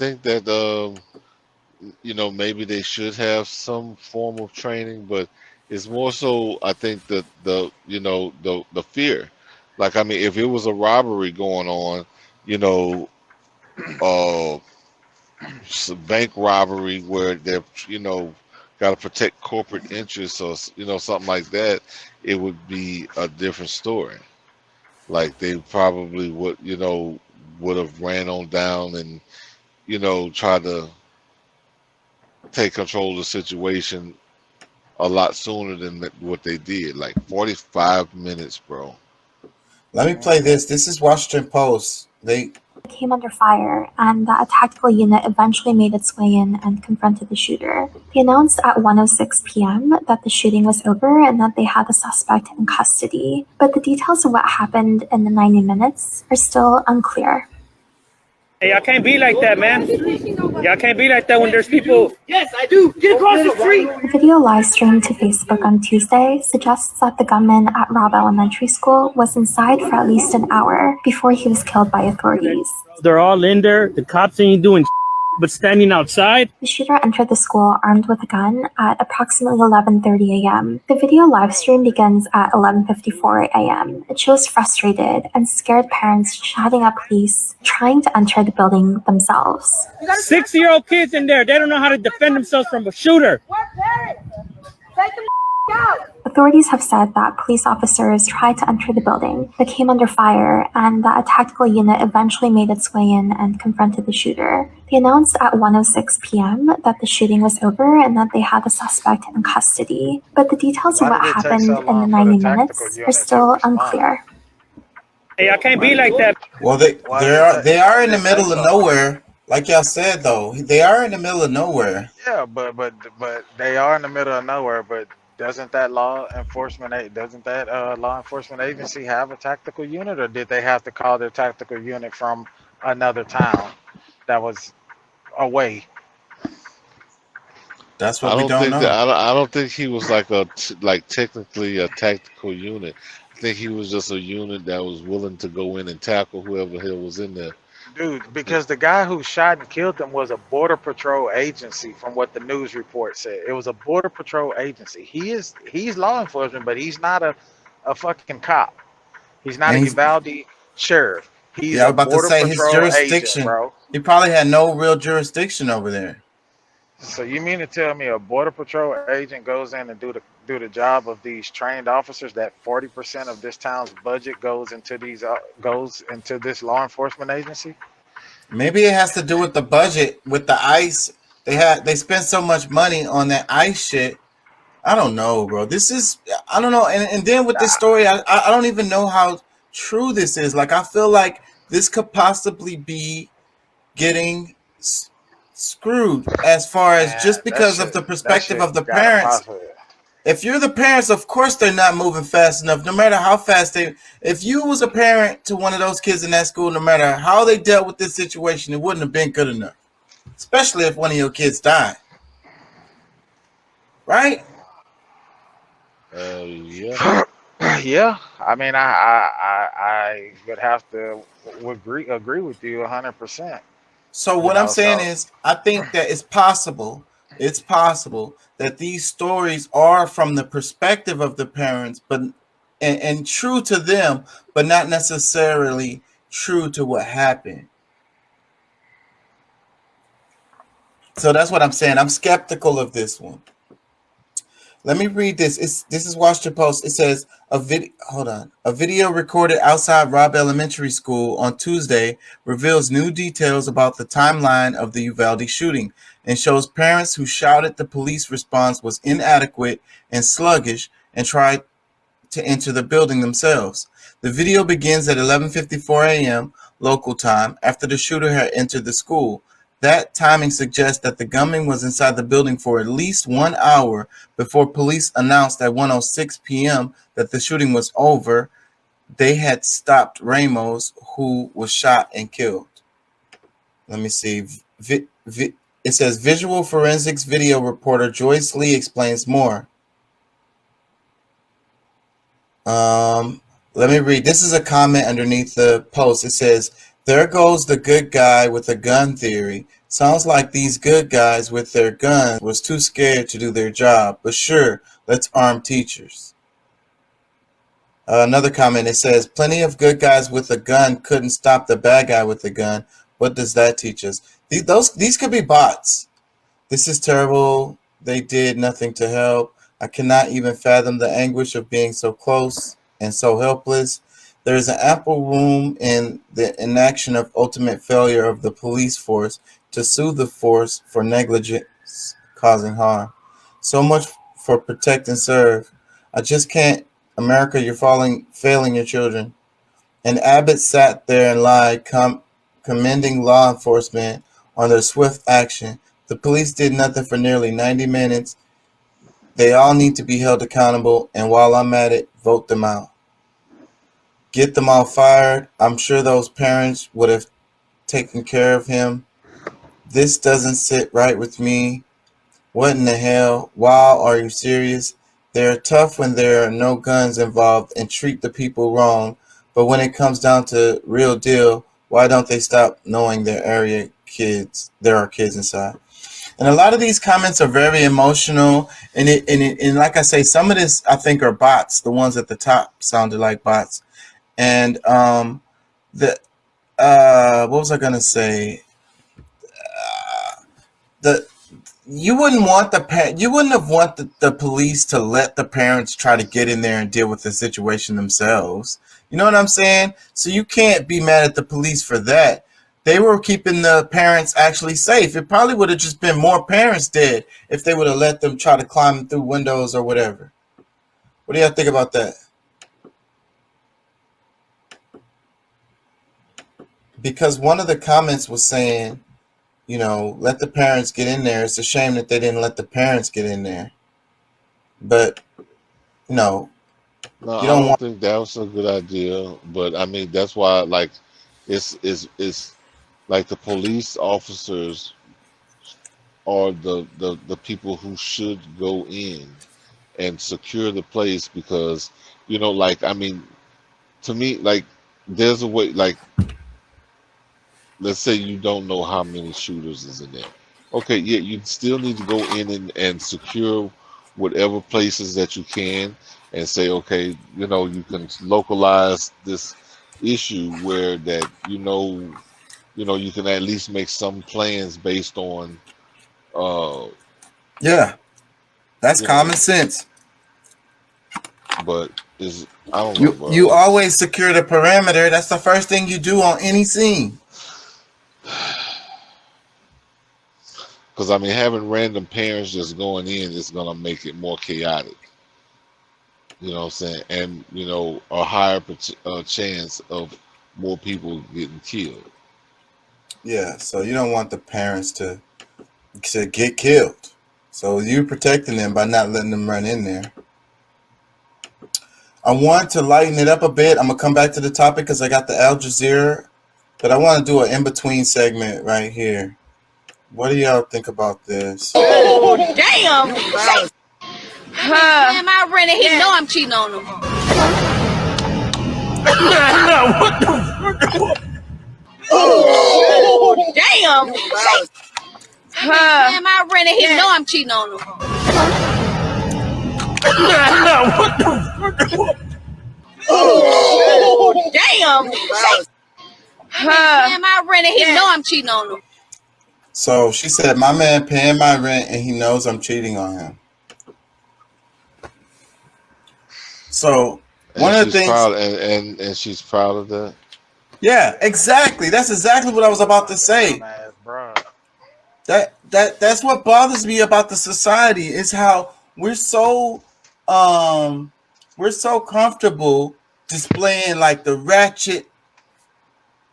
think that maybe they should have some form of training, but it's more so I think that the fear. Like I mean, if it was a robbery going on, you know, uh, bank robbery where they're got to protect corporate interests or something like that, it would be a different story. Like they probably would have ran on down and tried to take control of the situation a lot sooner than what they did. Like 45 minutes, bro. Let me play this. This is Washington Post. They came under fire and that a tactical unit eventually made its way in and confronted the shooter. They announced at 1:06 p.m. that the shooting was over and that they had the suspect in custody, but the details of what happened in the 90 minutes are still unclear. Hey, y'all can't be like that, man. Y'all can't be like that when there's people. Yes, I do. Get across the street. The video live streamed to Facebook on Tuesday suggests that the gunman at Robb Elementary School was inside for at least an hour before he was killed by authorities. They're all in there. The cops ain't doing but standing outside. The shooter entered the school armed with a gun at approximately 11:30 a.m. The video live stream begins at 11:54 a.m. It shows frustrated and scared parents shouting at police trying to enter the building themselves. 6-year-old kids in there. They don't know how to defend themselves from a shooter. What parents? Take them out. Authorities have said that police officers tried to enter the building but came under fire and that a tactical unit eventually made its way in and confronted the shooter. They announced at 1:06 p.m. that the shooting was over and that they had the suspect in custody, but the details of what happened in the 90 minutes are still unclear. Hey, I can't be like that. Well, they are in the middle of nowhere. Like y'all said, though, they are in the middle of nowhere. Yeah, but they are in the middle of nowhere. But doesn't that law enforcement agency have a tactical unit, or did they have to call their tactical unit from another town that was away? That's what we don't know. I don't think he was like technically a tactical unit. I think he was just a unit that was willing to go in and tackle whoever the hell was in there. Dude, because the guy who shot and killed them was a border patrol agency, from what the news report said. It was a border patrol agency. He's law enforcement, but he's not a fucking cop. He's not a Uvalde sheriff. He's I was about to say his patrol jurisdiction. agent, bro. He probably had no real jurisdiction over there. So you mean to tell me a border patrol agent goes in and do the job of these trained officers? That 40% of this town's budget goes into this law enforcement agency? Maybe it has to do with the budget, with the ICE. They spent so much money on that ICE shit. I don't know, bro. I don't know. And then with this story, I don't even know how true this is. Like, I feel like this could possibly be getting screwed as far as just because of the perspective of the parents. If you're the parents, of course they're not moving fast enough, no matter how fast if you was a parent to one of those kids in that school, no matter how they dealt with this situation, it wouldn't have been good enough, especially if one of your kids died, right? Yeah. Yeah, I mean, I would have to agree with you 100%. So what I'm saying is, I think that it's possible that these stories are from the perspective of the parents, but and true to them, but not necessarily true to what happened. So that's what I'm saying. I'm skeptical of this one. Let me read this. This is Washington Post. It says a video recorded outside Robb Elementary School on Tuesday reveals new details about the timeline of the Uvalde shooting and shows parents who shouted the police response was inadequate and sluggish and tried to enter the building themselves. The video begins at 11:54 a.m. local time after the shooter had entered the school. That timing suggests that the gunman was inside the building for at least 1 hour before police announced at 1:06 p.m. that the shooting was over. They had stopped Ramos, who was shot and killed. Let me see. It says visual forensics video reporter Joyce Lee explains more. Let me read. This is a comment underneath the post. It says, "There goes the good guy with a gun theory. Sounds like these good guys with their guns was too scared to do their job, but sure, let's arm teachers. Another comment, it says, plenty of good guys with a gun couldn't stop the bad guy with a gun. What does that teach us? These could be bots. This is terrible. They did nothing to help. I cannot even fathom the anguish of being so close and so helpless. There is an ample room in the inaction of ultimate failure of the police force to sue the force for negligence causing harm. So much for protect and serve. I just can't. America, you're failing your children. And Abbott sat there and lied, commending law enforcement on their swift action. The police did nothing for nearly 90 minutes. They all need to be held accountable, and while I'm at it, vote them out. Get them all fired. I'm sure those parents would have taken care of him. This doesn't sit right with me. What in the hell? Wow, are you serious? They're tough when there are no guns involved and treat the people wrong, but when it comes down to real deal, why don't they stop knowing there are kids inside? And a lot of these comments are very emotional, and like I say, some of this I think are bots. The ones at the top sounded like bots. And what was I gonna say? You wouldn't have wanted the police to let the parents try to get in there and deal with the situation themselves. You know what I'm saying? So you can't be mad at the police for that. They were keeping the parents actually safe. It probably would have just been more parents dead if they would have let them try to climb through windows or whatever. What do y'all think about that? Because one of the comments was saying, you know, let the parents get in there. It's a shame that they didn't let the parents get in there. But, you know, No, you I don't don't want. think that was a good idea. But I mean, that's why, like, it's like the police officers are the people who should go in and secure the place because, you know, like, I mean, to me, like, there's a way, like, let's say you don't know how many shooters is in there. Okay, yeah, you still need to go in and secure whatever places that you can and say, okay, you know, you can localize this issue where that, you can at least make some plans based on, uh, Yeah, that's you know, common sense. but is I don't know, bro. You It's always secure the perimeter. That's the first thing you do on any scene. because I mean, having random parents just going in is gonna make it more chaotic. You know what I'm saying? And a higher chance of more people getting killed. Yeah, so you don't want the parents to get killed. So you're protecting them by not letting them run in there. I want to lighten it up a bit. I'm gonna come back to the topic because I got the Al Jazeera, but I want to do an in-between segment right here. What do y'all think about this? Oh, damn. Am I ready? He know I'm cheating on him. Oh, damn. Am I ready? He know I'm cheating on him. Oh, damn. Am I ready? He know I'm cheating on him. So she said, my man paying my rent and he knows I'm cheating on him. So one of the things, proud, and she's proud of that. yeah, exactly. That's exactly what I was about to say. Dumbass, bro. That's what bothers me about the society is how we're so comfortable displaying like the ratchet,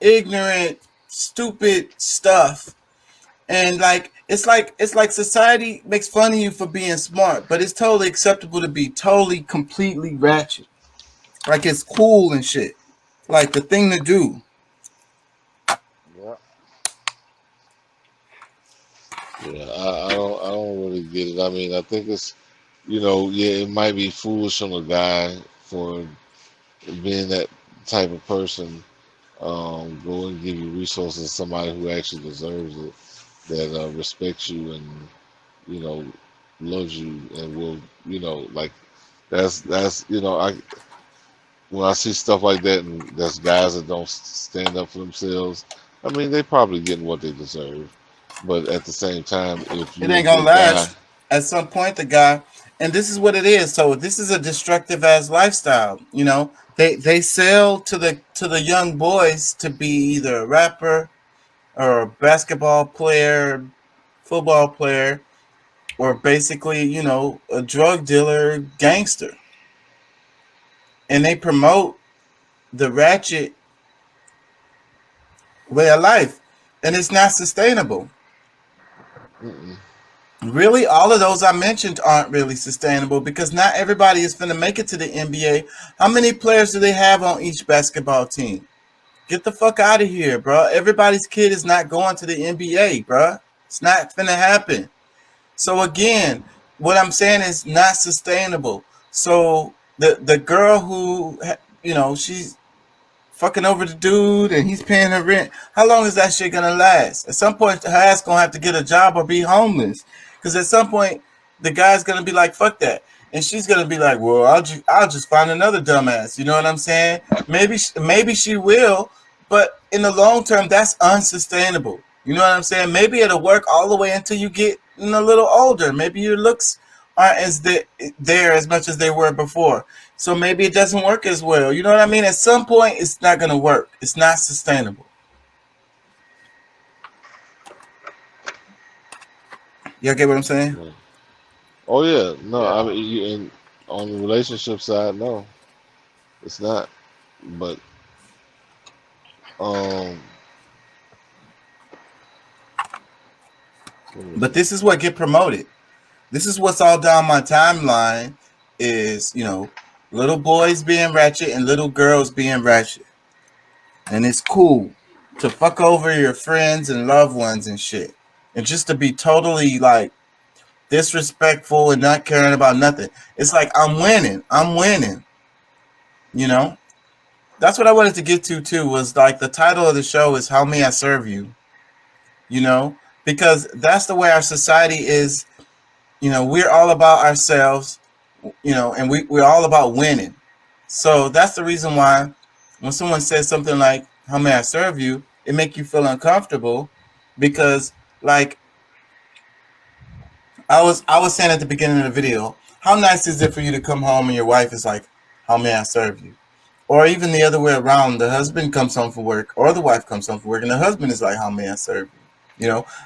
ignorant, stupid stuff. And like it's like society makes fun of you for being smart, but it's totally acceptable to be totally completely ratchet. Like it's cool and shit. Like the thing to do. Yeah. Yeah, I don't really get it. I mean, I think it's, yeah, it might be foolish on a guy for being that type of person. Go and give you resources to somebody who actually deserves it. that respects you and you know loves you and will like that's I when I see stuff like that and there's guys that don't stand up for themselves, I mean they probably getting what they deserve. But at the same time, if It you're a ain't gonna good guy, last. At some point, the guy, and this is what it is. So this is a destructive ass lifestyle. You know, they sell to the young boys to be either a rapper or a basketball player, football player, or basically, a drug dealer, gangster, and they promote the ratchet way of life, and it's not sustainable. mm-mm, Really, all of those I mentioned aren't really sustainable because not everybody is going to make it to the NBA. How many players do they have on each basketball team? Get the fuck out of here, bro. Everybody's kid is not going to the NBA, bro. It's not going to happen. So again, what I'm saying is not sustainable. So the girl who she's fucking over the dude and he's paying her rent. How long is that shit gonna last? At some point, her ass gonna have to get a job or be homeless. Because at some point, the guy's gonna be like, "Fuck that," and she's gonna be like, "Well, I'll just find another dumbass." You know what I'm saying? Maybe she will, but in the long term, that's unsustainable. You know what I'm saying? Maybe it'll work all the way until you get a little older. Maybe your looks aren't as there as much as they were before. So maybe it doesn't work as well. You know what I mean? At some point, it's not going to work. It's not sustainable. Y'all get what I'm saying? right. Oh yeah, no, I Yeah. mean on the relationship side, no, it's not. But um, let me But see. this is what get promoted. This is what's all down my timeline is, little boys being ratchet and little girls being ratchet. And it's cool to fuck over your friends and loved ones and shit. And just to be totally like disrespectful and not caring about nothing. It's like I'm winning. I'm winning. You know? That's what I wanted to get to too, was like the title of the show is How May I Serve You? You know? Because that's the way our society is. We're all about ourselves, and we're all about winning. So that's the reason why when someone says something like, "How may I serve you?" it make you feel uncomfortable because like I was saying at the beginning of the video, how nice is it for you to come home and your wife is like, "How may I serve you?" Or even the other way around, the husband comes home from work or the wife comes home from work and the husband is like, "How may I serve you?"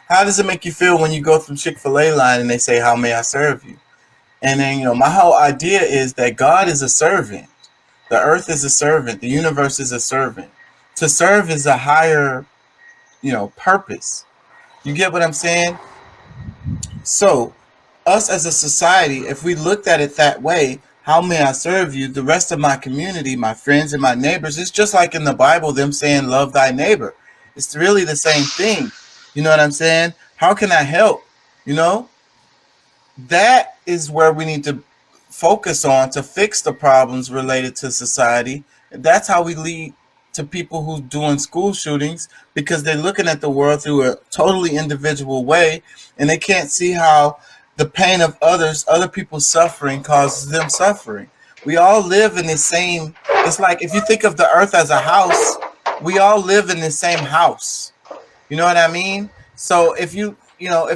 How does it make you feel when you go through Chick-fil-A line and they say, "How may I serve you?" And then, my whole idea is that God is a servant. The earth is a servant. The universe is a servant. To serve is a higher, purpose. You get what I'm saying? So, us as a society, if we looked at it that way, how may I serve you? The rest of my community, my friends and my neighbors, it's just like in the Bible, them saying, love thy neighbor. It's really the same thing. You know what I'm saying? How can I help? You know? That is where we need to focus on to fix the problems related to society. That's how we lead to people who doing school shootings because they're looking at the world through a totally individual way and they can't see how the pain of other people's suffering causes them suffering. We all live in the same, it's like if you think of the earth as a house, we all live in the same house. You know what I mean? So if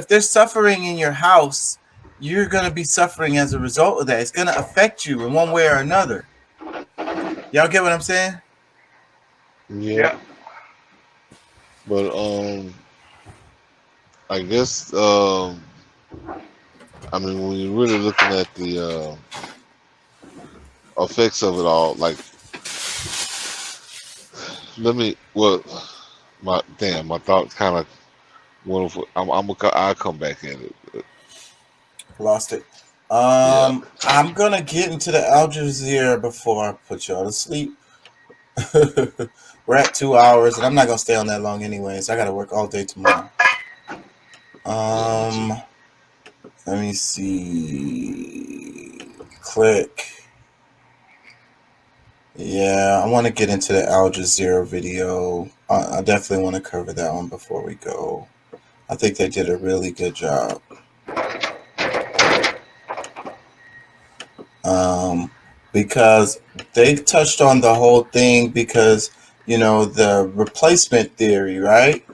there's suffering in your house, you're going to be suffering as a result of that. It's going to affect you in one way or another. Y'all get what I'm saying? Yeah, Yeah. but I guess I mean when you're really looking at the effects of it all, like let me well my thoughts kind of went off. I'll come back in it. Lost it. Yeah, I'm going to get into the Al Jazeera before I put y'all to sleep. We're at 2 hours, and I'm not going to stay on that long anyways. I got to work all day tomorrow. yeah, me too. Let me see. Click. Yeah, I want to get into the Al Jazeera video. I definitely want to cover that one before we go. I think they did a really good job. Because they touched on the whole thing because, the replacement theory, right?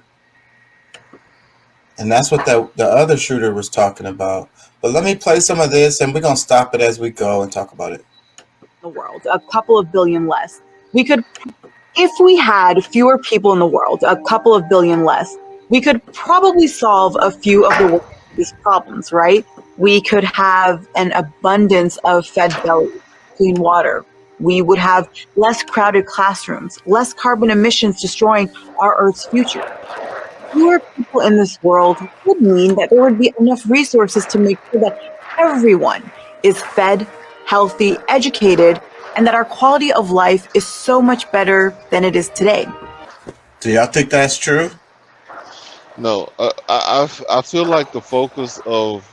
And that's what the other shooter was talking about. But let me play some of this, and we're going to stop it as we go and talk about it. The world, a couple of billion less. We could, if we had fewer people in the world, a couple of billion less, we could probably solve a few of the world's biggest problems, right? We could have an abundance of fed bellies, clean water. We would have less crowded classrooms, less carbon emissions destroying our Earth's future. Fewer people in this world would mean that there would be enough resources to make sure that everyone is fed, healthy, educated, and that our quality of life is so much better than it is today. Do y'all think that's true? No, I feel like the focus of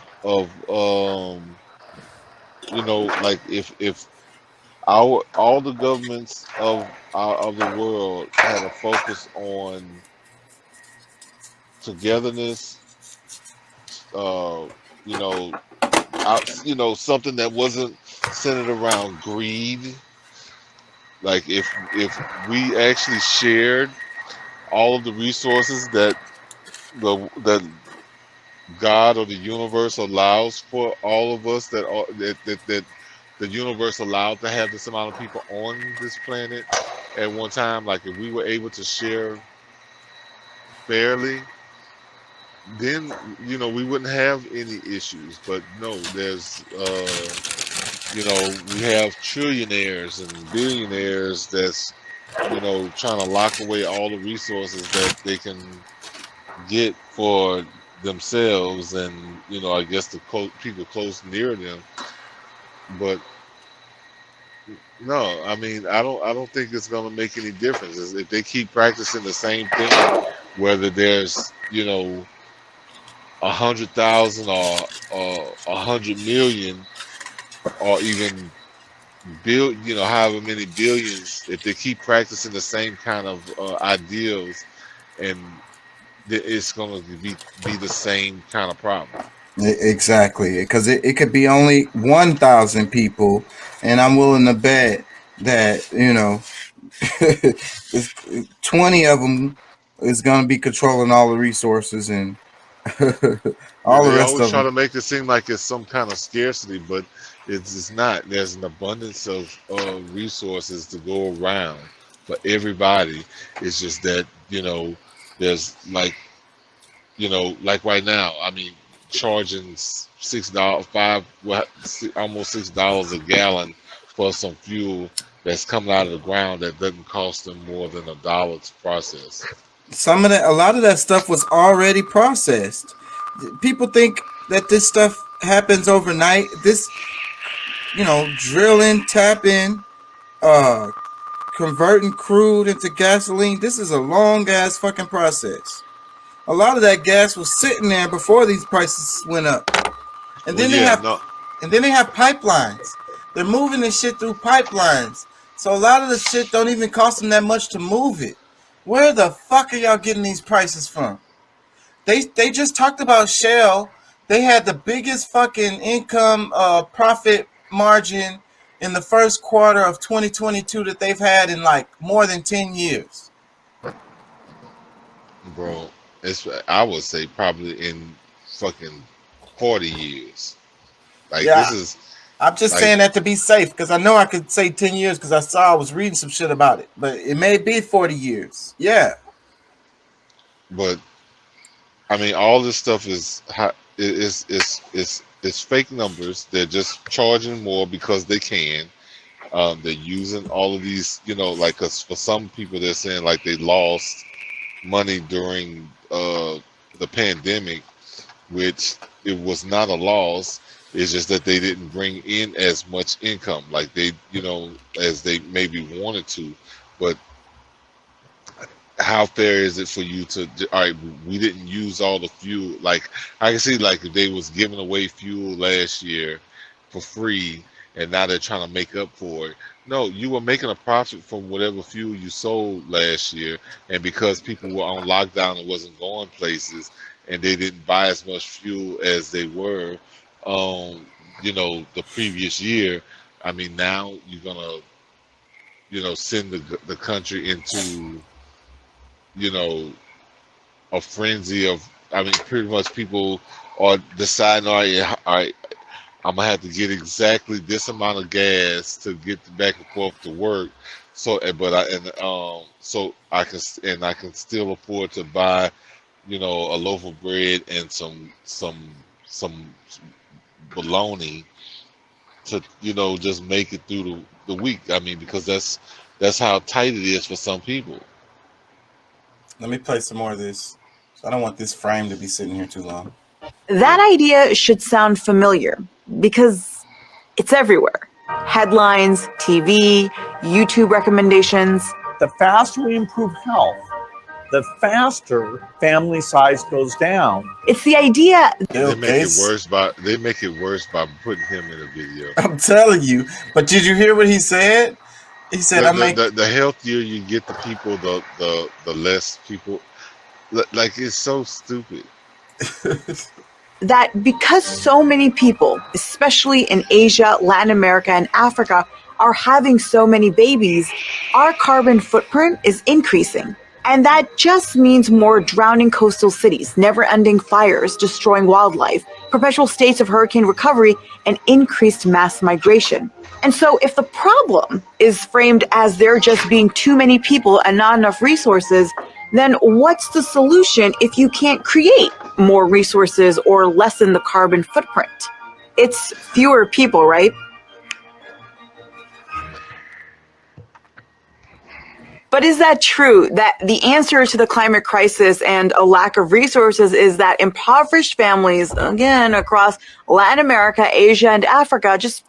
like if all the governments of the world had a focus on togetherness, something that wasn't centered around greed. Like if we actually shared all of the resources that God or the universe allows for all of us, that the universe allowed to have this amount of people on this planet at one time. Like if we were able to share fairly, then we wouldn't have any issues. But no, there's we have trillionaires and billionaires that's trying to lock away all the resources that they can get for themselves and I guess the people close near them. But no, I mean I don't think it's going to make any difference if they keep practicing the same thing, whether there's 100,000 or 100 million or even however many billions. If they keep practicing the same kind of ideals, and it's going to be the same kind of problem. Exactly, because it could be only 1,000 people, and I'm willing to bet that 20 of them is going to be controlling all the resources and all the They rest always of try them. to make it seem like it's some kind of scarcity, but it's not. There's an abundance of resources to go around for everybody. It's just that there's like right now. I mean, charging almost $6 a gallon for some fuel that's coming out of the ground that doesn't cost them more than $1 to process. A lot of that stuff was already processed. People think that this stuff happens overnight. This, drilling, tapping, converting crude into gasoline. This is a long ass fucking process. A lot of that gas was sitting there before these prices went up. And then they have pipelines. They're moving this shit through pipelines. So a lot of the shit don't even cost them that much to move it. Where the fuck are y'all getting these prices from? They just talked about Shell. They had the biggest fucking income profit margin in the first quarter of 2022 that they've had in like more than 10 years. Bro, I would say probably in fucking 40 years. Like this is. I'm just saying that to be safe because I know I could say 10 years because I was reading some shit about it, but it may be 40 years. Yeah. But I mean, all this stuff is fake numbers. They're just charging more because they can. They're using all of these, cause for some people they're saying like they lost money during the pandemic, which it was not a loss. It's just that they didn't bring in as much income like they, as they maybe wanted to. But how fair is it for you to, all right, we didn't use all the fuel. Like I can see like if they was giving away fuel last year for free and now they're trying to make up for it. No, you were making a profit from whatever fuel you sold last year, and because people were on lockdown and wasn't going places, and they didn't buy as much fuel as they were, the previous year. I mean, now you're gonna, send the country into, you know, a frenzy of. I mean, pretty much people are deciding, all right, I'm gonna have to get exactly this amount of gas to get back and forth to work. So, so I can still afford to buy, a loaf of bread and some bologna to, just make it through the week. I mean, because that's how tight it is for some people. Let me play some more of this. I don't want this frame to be sitting here too long. That idea should sound familiar because it's everywhere. Headlines, TV, YouTube recommendations. The faster we improve health, the faster family size goes down. It's the idea. They make it worse by putting him in a video. I'm telling you. But did you hear what he said? He said, the healthier you get the people, the less people. Like, it's so stupid. That because so many people, especially in Asia, Latin America, and Africa, are having so many babies, our carbon footprint is increasing. And that just means more drowning coastal cities, never-ending fires, destroying wildlife, perpetual states of hurricane recovery, and increased mass migration. And so if the problem is framed as there just being too many people and not enough resources, then what's the solution if you can't create more resources or lessen the carbon footprint? It's fewer people, right? But is that true, that the answer to the climate crisis and a lack of resources is that impoverished families, again, across Latin America, Asia, and Africa, just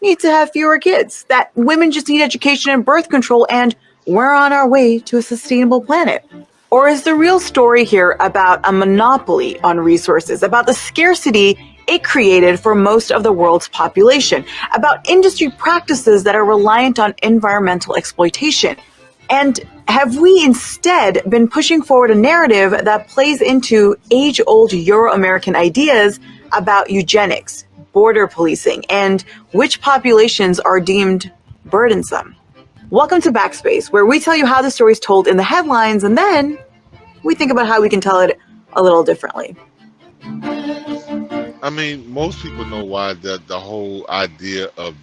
need to have fewer kids, that women just need education and birth control, and we're on our way to a sustainable planet? Or is the real story here about a monopoly on resources, about the scarcity it created for most of the world's population, about industry practices that are reliant on environmental exploitation? And have we instead been pushing forward a narrative that plays into age-old Euro-American ideas about eugenics, border policing, and which populations are deemed burdensome? Welcome to Backspace, where we tell you how the story is told in the headlines, and then we think about how we can tell it a little differently. I mean, most people know why the whole idea of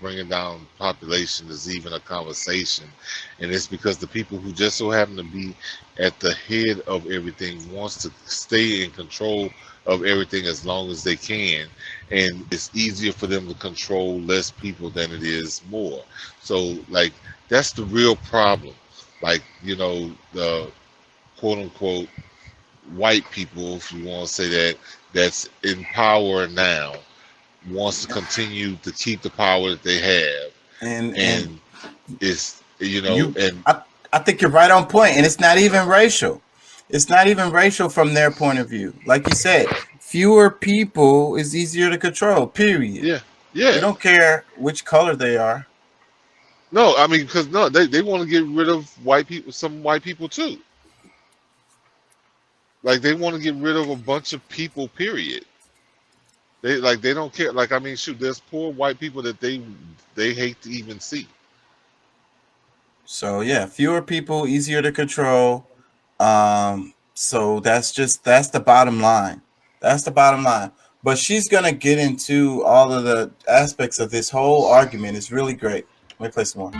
bringing down population is even a conversation, and it's because the people who just so happen to be at the head of everything wants to stay in control of everything as long as they can, and it's easier for them to control less people than it is more. So, like, that's the real problem. Like, the quote unquote white people, if you want to say that, that's in power now, wants to continue to keep the power that they have, and it's I think you're right on point, and it's not even racial. It's not even racial from their point of view. Like you said, fewer people is easier to control. Period. Yeah. They don't care which color they are. No, I mean, because they want to get rid of white people, some white people too. Like, they want to get rid of a bunch of people, period. They don't care. Like, I mean, shoot, there's poor white people that they hate to even see. So yeah, fewer people, easier to control. So that's the bottom line. That's the bottom line. But she's gonna get into all of the aspects of this whole argument. It's really great. Let me play some more.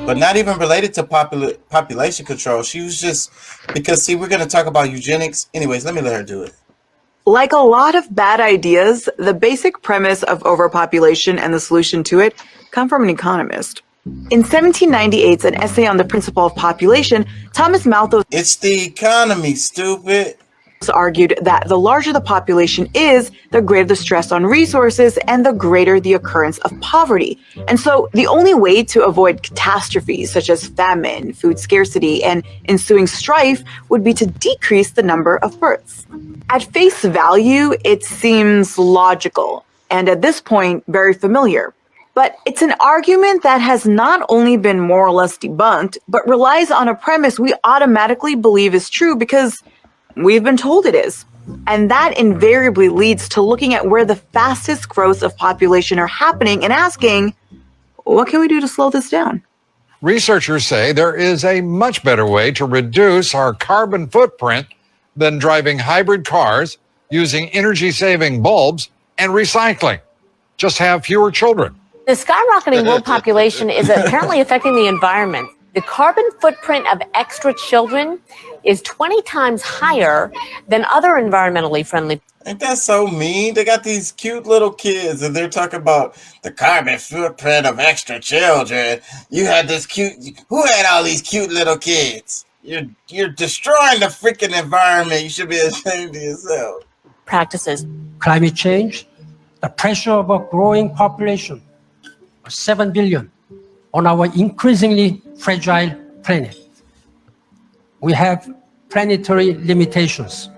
But not even related to population control. She was just, because see, we're going to talk about eugenics. Anyways, let me let her do it. Like a lot of bad ideas, the basic premise of overpopulation and the solution to it come from an economist. In 1798's An Essay on the Principle of Population, Thomas Malthus It's the economy, stupid. argued that the larger the population is, the greater the stress on resources and the greater the occurrence of poverty. And so the only way to avoid catastrophes such as famine, food scarcity, and ensuing strife would be to decrease the number of births. At face value, it seems logical, and at this point, very familiar. But it's an argument that has not only been more or less debunked, but relies on a premise we automatically believe is true because We've been told it is. And that invariably leads to looking at where the fastest growths of population are happening and asking, what can we do to slow this down? Researchers say there is a much better way to reduce our carbon footprint than driving hybrid cars, using energy-saving bulbs, and recycling. Just have fewer children. The skyrocketing world population is apparently affecting the environment. The carbon footprint of extra children is 20 times higher than other environmentally friendly. Ain't that so mean? They got these cute little kids and they're talking about the carbon footprint of extra children. You had this cute, who had all these cute little kids? You're destroying the freaking environment. You should be ashamed of yourself. Practices. Climate change, the pressure of a growing population, 7 billion, on our increasingly fragile planet. We have planetary limitations.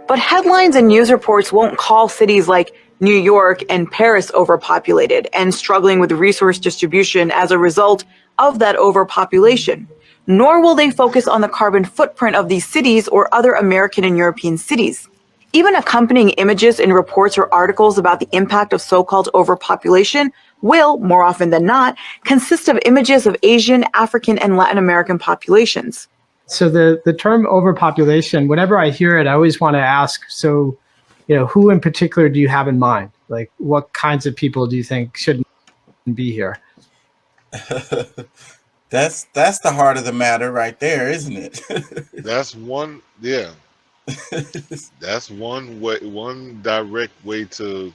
But headlines and news reports won't call cities like New York and Paris overpopulated and struggling with resource distribution as a result of that overpopulation. Nor will they focus on the carbon footprint of these cities or other American and European cities. Even accompanying images in reports or articles about the impact of so-called overpopulation will, more often than not, consist of images of Asian, African, and Latin American populations. So the term overpopulation, whenever I hear it, I always want to ask, so, who in particular do you have in mind? Like, what kinds of people do you think shouldn't be here? That's the heart of the matter right there, isn't it? That's one, yeah. That's one way, one direct way to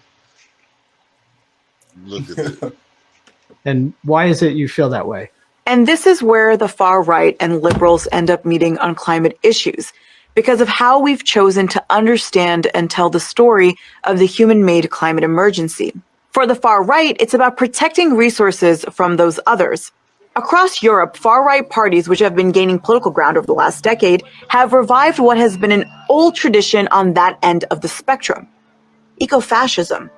look at it. And why is it you feel that way? And this is where the far right and liberals end up meeting on climate issues, because of how we've chosen to understand and tell the story of the human-made climate emergency. For the far right, it's about protecting resources from those others. Across Europe, far-right parties, which have been gaining political ground over the last decade, have revived what has been an old tradition on that end of the spectrum: ecofascism.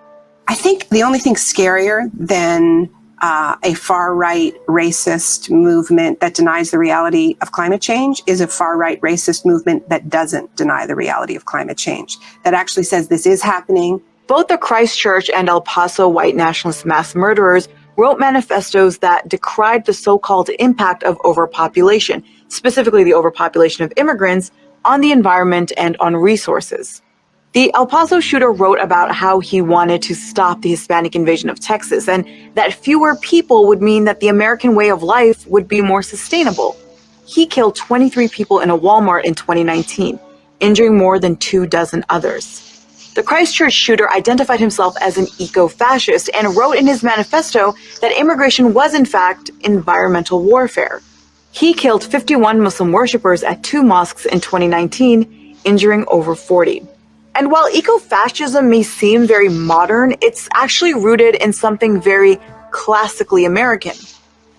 I think the only thing scarier than a far-right racist movement that denies the reality of climate change is a far-right racist movement that doesn't deny the reality of climate change, that actually says this is happening. Both the Christchurch and El Paso white nationalist mass murderers wrote manifestos that decried the so-called impact of overpopulation, specifically the overpopulation of immigrants, on the environment and on resources. The El Paso shooter wrote about how he wanted to stop the Hispanic invasion of Texas and that fewer people would mean that the American way of life would be more sustainable. He killed 23 people in a Walmart in 2019, injuring more than 24 others. The Christchurch shooter identified himself as an eco-fascist and wrote in his manifesto that immigration was in fact environmental warfare. He killed 51 Muslim worshippers at 2 mosques in 2019, injuring over 40. And while eco-fascism may seem very modern, it's actually rooted in something very classically American.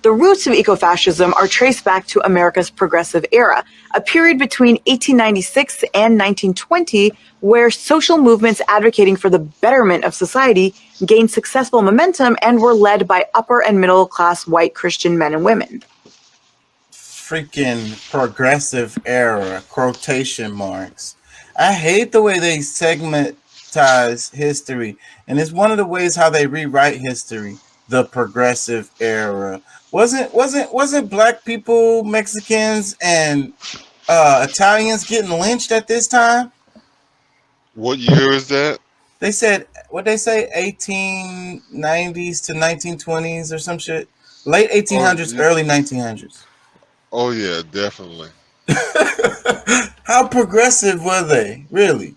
The roots of ecofascism are traced back to America's progressive era, a period between 1896 and 1920, where social movements advocating for the betterment of society gained successful momentum and were led by upper and middle class white Christian men and women. Freaking progressive era, quotation marks. I hate the way they segmentize history, and it's one of the ways how they rewrite history. The progressive era. Wasn't black people, Mexicans, and Italians getting lynched at this time? What year is that? They said, what they say, 1890s to 1920s or some shit? Late 1800s, early 1900s. Oh, yeah, definitely. How progressive were they, really?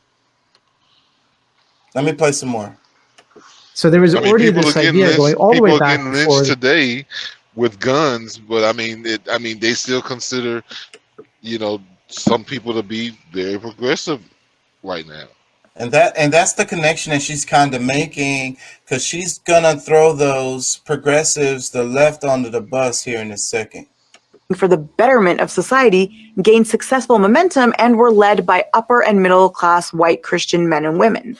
Let me play some more. So there was already this idea going all the way back before. People are getting lynched today with guns, but I mean, they still consider, some people to be very progressive right now. And that's the connection that she's kind of making, because she's gonna throw those progressives, the left, onto the bus here in a second. For the betterment of society, gained successful momentum and were led by upper and middle class white Christian men and women.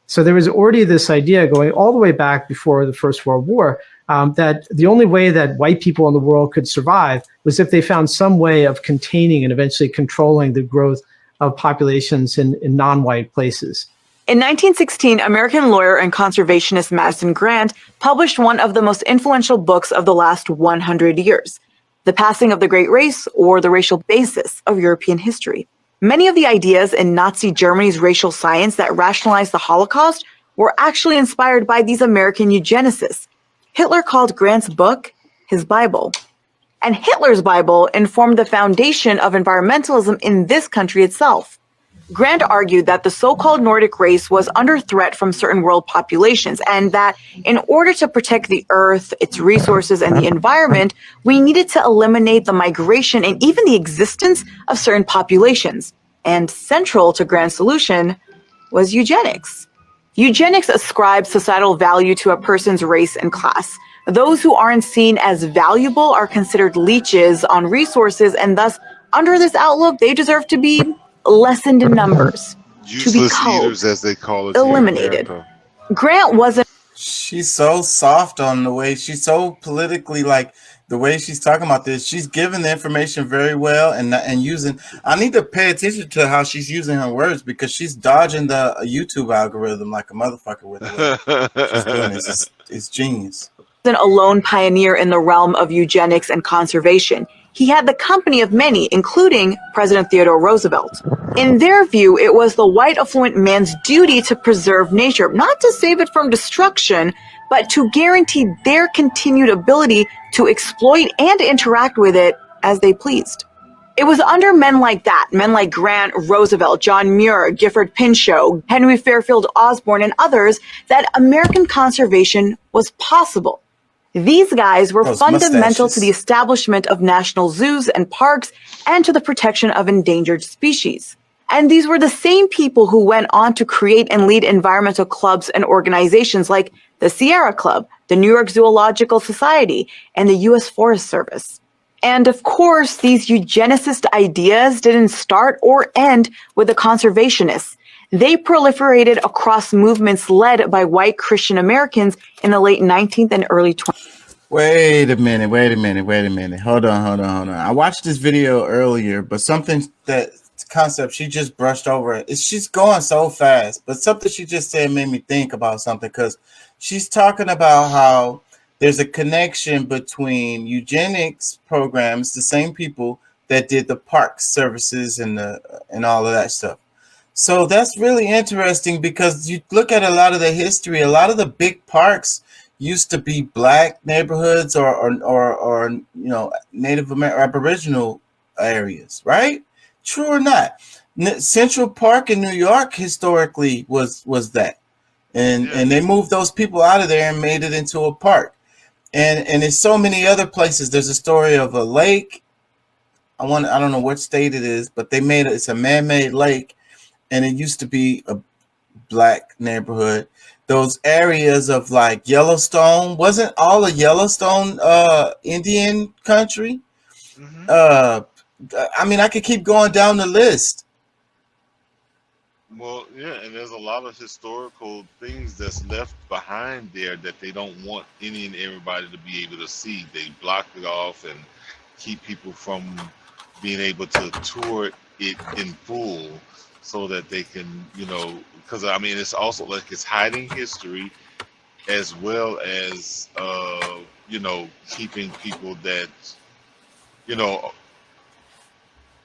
So there was already this idea going all the way back before the First World War, that the only way that white people in the world could survive was if they found some way of containing and eventually controlling the growth of populations in non-white places. In 1916, American lawyer and conservationist Madison Grant published one of the most influential books of the last 100 years, The Passing of the Great Race, or The Racial Basis of European History. Many of the ideas in Nazi Germany's racial science that rationalized the Holocaust were actually inspired by these American eugenicists. Hitler called Grant's book his Bible, and Hitler's Bible informed the foundation of environmentalism in this country itself. Grant argued that the so-called Nordic race was under threat from certain world populations, and that in order to protect the earth, its resources, and the environment, we needed to eliminate the migration and even the existence of certain populations. And central to Grant's solution was eugenics. Eugenics ascribes societal value to a person's race and class. Those who aren't seen as valuable are considered leeches on resources, and thus, under this outlook, they deserve to be lessened in numbers, Useless eaters, as they call it. eliminated. Grant wasn't. She's so soft on the way she's so politically, like the way she's talking about this. She's giving the information very well and using. I need to pay attention to how she's using her words, because she's dodging the YouTube algorithm like a motherfucker with it. She's doing this. It's genius. A lone pioneer in the realm of eugenics and conservation. He had the company of many, including President Theodore Roosevelt. In their view, it was the white affluent man's duty to preserve nature, not to save it from destruction, but to guarantee their continued ability to exploit and interact with it as they pleased. It was under men like that, men like Grant, Roosevelt, John Muir, Gifford Pinchot, Henry Fairfield Osborn, and others, that American conservation was possible. These guys were fundamental to the establishment of national zoos and parks and to the protection of endangered species. And these were the same people who went on to create and lead environmental clubs and organizations like the Sierra Club, the New York Zoological Society, and the U.S. Forest Service. And of course, these eugenicist ideas didn't start or end with the conservationists. They proliferated across movements led by white Christian Americans in the late 19th and early 20th. Wait a minute. Hold on. I watched this video earlier, but something that concept she just brushed over it. She's going so fast, but something she just said made me think about something, because she's talking about how there's a connection between eugenics programs, the same people that did the park services and all of that stuff. So that's really interesting, because you look at a lot of the history, a lot of the big parks used to be black neighborhoods or Native American Aboriginal areas, right? True or not? Central Park in New York historically was that. And they moved those people out of there and made it into a park. And there's so many other places. There's a story of a lake. I don't know what state it is, but they made it's a man-made lake. And it used to be a black neighborhood. Those areas of like Yellowstone, wasn't all of Yellowstone Indian country? I mean, I could keep going down the list. Well, yeah, and there's a lot of historical things that's left behind there that they don't want any and everybody to be able to see. They block it off and keep people from being able to tour it in full, so that they can, because I mean, it's also like it's hiding history, as well as, keeping people that,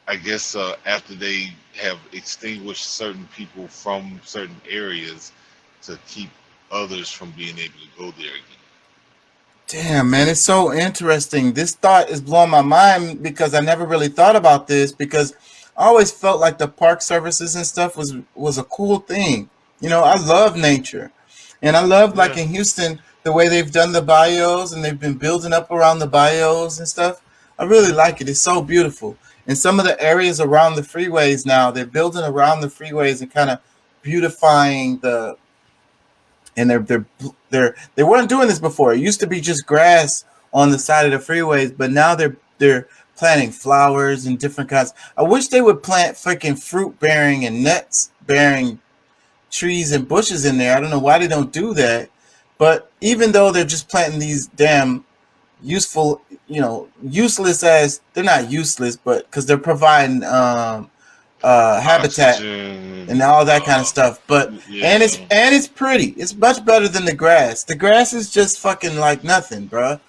I guess after they have extinguished certain people from certain areas, to keep others from being able to go there again. Damn, man, it's so interesting. This thought is blowing my mind, because I never really thought about this, because I always felt like the park services and stuff was a cool thing. I love nature, and I love like in Houston, the way they've done the bios and they've been building up around the bios and stuff. I really like it. It's so beautiful. And some of the areas around the freeways now, they're building around the freeways and kind of beautifying and they weren't doing this before. It used to be just grass on the side of the freeways, but now they're planting flowers and different kinds. I wish they would plant freaking fruit bearing and nuts bearing trees and bushes in there. I don't know why they don't do that. But even though they're just planting these damn useless as, they're not useless, but because they're providing habitat Oxygen, and all that kind of stuff. But and it's pretty. It's much better than the grass. The grass is just fucking like nothing, bruh.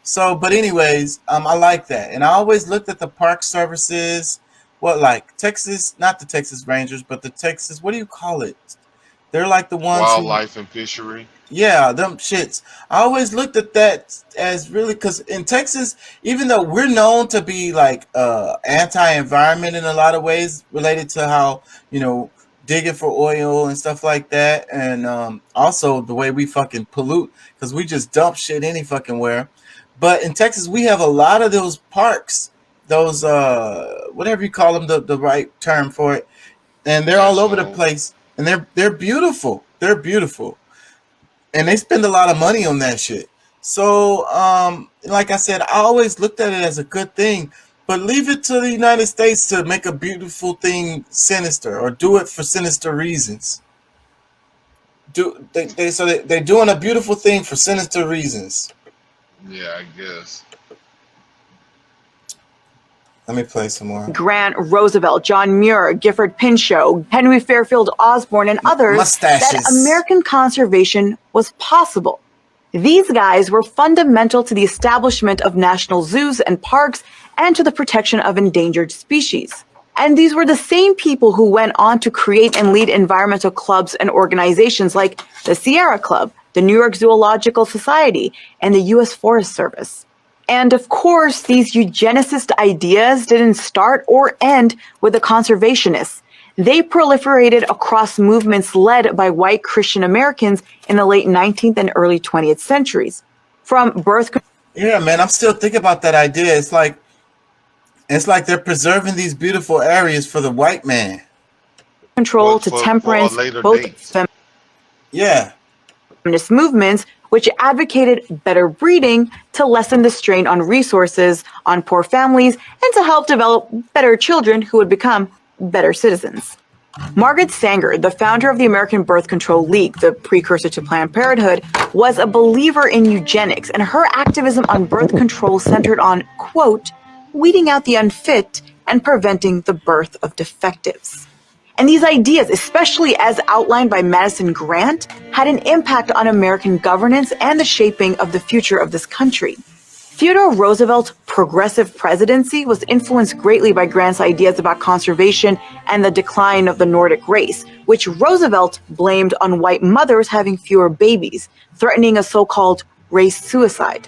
So, but anyways, I like that, and I always looked at the park services. What, like Texas? Not the Texas Rangers, but the Texas. What do you call it? They're like the ones wildlife and fishery. yeah, them shits. I always looked at that as really because in Texas, even though we're known to be like anti-environment in a lot of ways, related to how digging for oil and stuff like that, and also the way we fucking pollute because we just dump shit any fucking where. But in Texas, we have a lot of those parks, those whatever you call them, the right term for it, and they're all over the place, and they're beautiful. They're beautiful, and they spend a lot of money on that shit. So, like I said, I always looked at it as a good thing, but leave it to the United States to make a beautiful thing sinister or do it for sinister reasons. They're doing a beautiful thing for sinister reasons. Yeah, I guess. Let me play some more. Grant Roosevelt, John Muir, Gifford Pinchot, Henry Fairfield Osborn, and others Mustaches. that American conservation was possible. These guys were fundamental to the establishment of national zoos and parks and to the protection of endangered species. And these were the same people who went on to create and lead environmental clubs and organizations like the Sierra Club, the New York Zoological Society, and the U.S. Forest Service. And of course, these eugenicist ideas didn't start or end with the conservationists. They proliferated across movements led by white Christian Americans in the late 19th and early 20th centuries. From birth control. Yeah, man, I'm still thinking about that idea. It's like they're preserving these beautiful areas for the white man. Control to temperance, both feminist movements, which advocated better breeding to lessen the strain on resources, on poor families, and to help develop better children who would become better citizens. Margaret Sanger, the founder of the American Birth Control League, the precursor to Planned Parenthood, was a believer in eugenics, and her activism on birth control centered on, quote, weeding out the unfit and preventing the birth of defectives. And these ideas, especially as outlined by Madison Grant, had an impact on American governance and the shaping of the future of this country. Theodore Roosevelt's progressive presidency was influenced greatly by Grant's ideas about conservation and the decline of the Nordic race, which Roosevelt blamed on white mothers having fewer babies, threatening a so-called race suicide.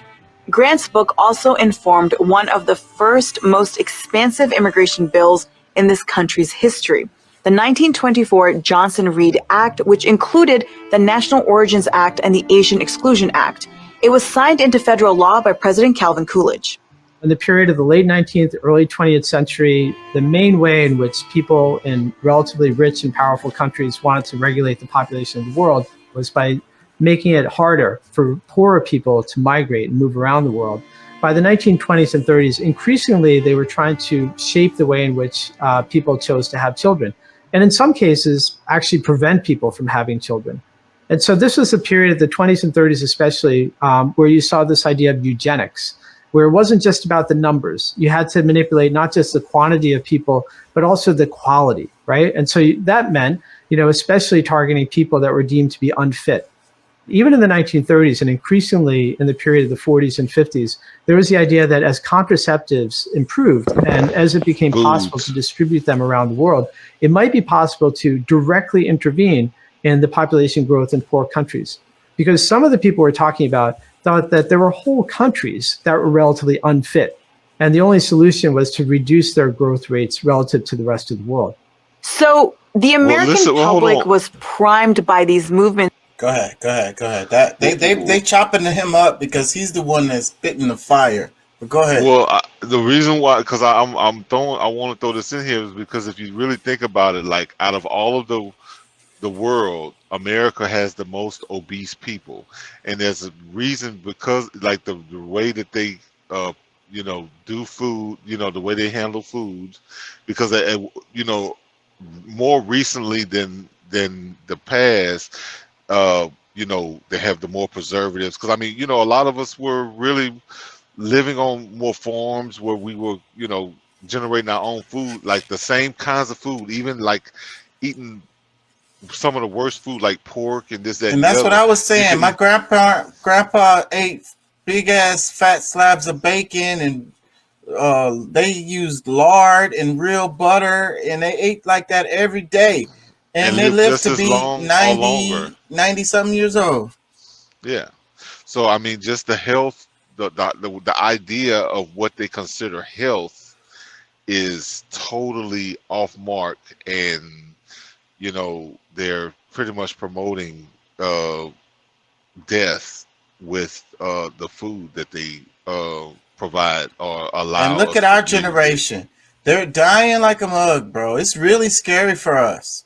Grant's book also informed one of the first, most expansive immigration bills in this country's history, the 1924 Johnson-Reed Act, which included the National Origins Act and the Asian Exclusion Act. It was signed into federal law by President Calvin Coolidge. In the period of the late 19th, early 20th century, the main way in which people in relatively rich and powerful countries wanted to regulate the population of the world was by making it harder for poorer people to migrate and move around the world. By the 1920s and 30s, increasingly, they were trying to shape the way in which people chose to have children. And in some cases, actually prevent people from having children. And so this was a period of the 20s and 30s especially where you saw this idea of eugenics, where it wasn't just about the numbers. You had to manipulate not just the quantity of people, but also the quality, right? And so that meant, especially targeting people that were deemed to be unfit. Even in the 1930s and increasingly in the period of the 40s and 50s, there was the idea that as contraceptives improved and as it became possible to distribute them around the world, it might be possible to directly intervene in the population growth in poor countries. Because some of the people we're talking about thought that there were whole countries that were relatively unfit. And the only solution was to reduce their growth rates relative to the rest of the world. So the American public was primed by these movements. Go ahead. That they chopping him up because he's the one that's spitting the fire. But go ahead. Well, the reason why, because I want to throw this in here is because if you really think about it, like out of all of the world, America has the most obese people, and there's a reason because like the way that they do food, the way they handle foods, because more recently than the past. They have the more preservatives because a lot of us were really living on more farms where we were generating our own food, like the same kinds of food, even like eating some of the worst food like pork and this, that, And that's the what other. I was saying. My grandpa ate big ass fat slabs of bacon, and they used lard and real butter, and they ate like that every day. And they live lived just to as be long or 90, longer. 90 something years old. Yeah. So I mean, just the health, the idea of what they consider health is totally off mark, and you know they're pretty much promoting death with the food that they provide or allow. And look us at to our be able to get. generation. They're dying like a mug, bro. It's really scary for us.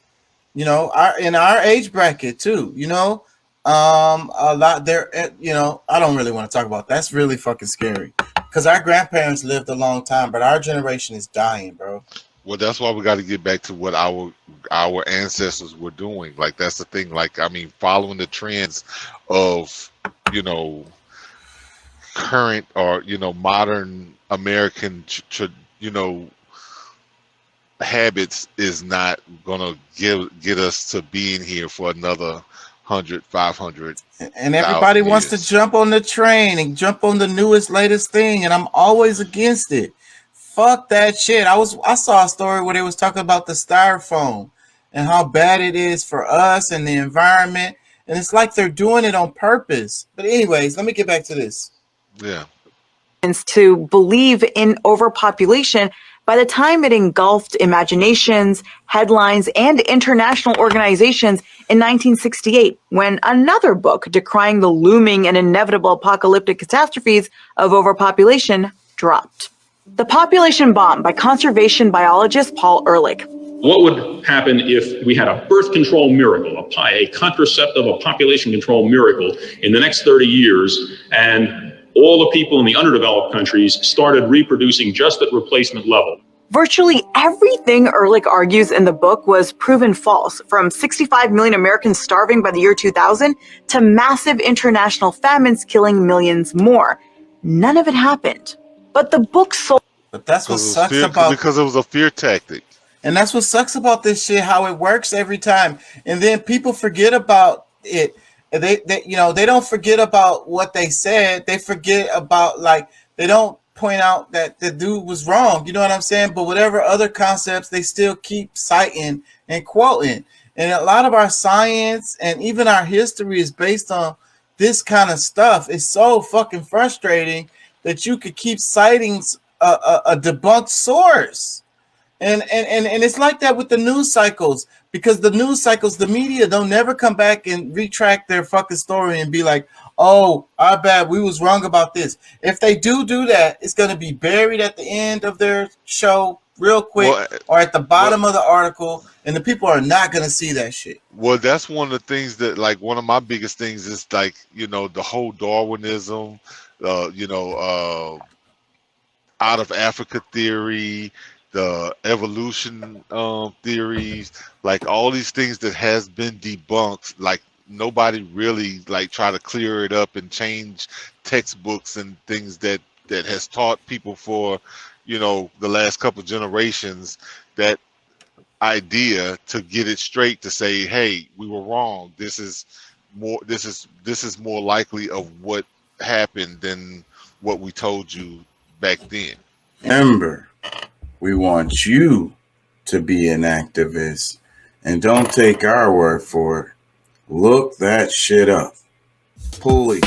You know, in our age bracket too. You know, a lot there. You know, I don't really want to talk about that. That's really fucking scary because our grandparents lived a long time, but our generation is dying, bro. Well, that's why we got to get back to what our ancestors were doing. Like that's the thing. Like I mean, following the trends of current or modern American habits is not gonna get us to being here for another 100, 500. And everybody wants to jump on the train and jump on the newest, latest thing, and I'm always against it. Fuck that shit. I saw a story where they was talking about the styrofoam and how bad it is for us and the environment, and it's like they're doing it on purpose. But anyways, let me get back to this. Yeah. To believe in overpopulation by the time it engulfed imaginations, headlines, and international organizations in 1968, when another book decrying the looming and inevitable apocalyptic catastrophes of overpopulation dropped. The Population Bomb by conservation biologist Paul Ehrlich. What would happen if we had a birth control miracle, a contraceptive, a population control miracle in the next 30 years, and all the people in the underdeveloped countries started reproducing just at replacement level? Virtually everything Ehrlich argues in the book was proven false, from 65 million Americans starving by the year 2000 to massive international famines killing millions more. None of it happened. But the book sold. But that's what sucks about, because it was a fear tactic. And that's what sucks about this shit, how it works every time. And then people forget about it. They don't forget about what they said. They forget about, like, they don't point out that the dude was wrong. You know what I'm saying? But whatever other concepts, they still keep citing and quoting. And a lot of our science and even our history is based on this kind of stuff. It's so fucking frustrating that you could keep citing a debunked source. And it's like that with the news cycles, because the news cycles, the media don't never come back and retract their fucking story and be like, oh, our bad, we was wrong about this. If they do that, it's going to be buried at the end of their show real quick, or at the bottom of the article, and the people are not going to see that shit. Well, that's one of the things that, like, one of my biggest things is, like, the whole Darwinism, out of Africa theory, the evolution theories, like all these things that has been debunked, like nobody really like try to clear it up and change textbooks and things that has taught people for the last couple of generations that idea to get it straight, to say, hey, we were wrong. This is more likely of what happened than what we told you back then. Remember, we want you to be an activist, and don't take our word for it. Look that shit up. Pulley.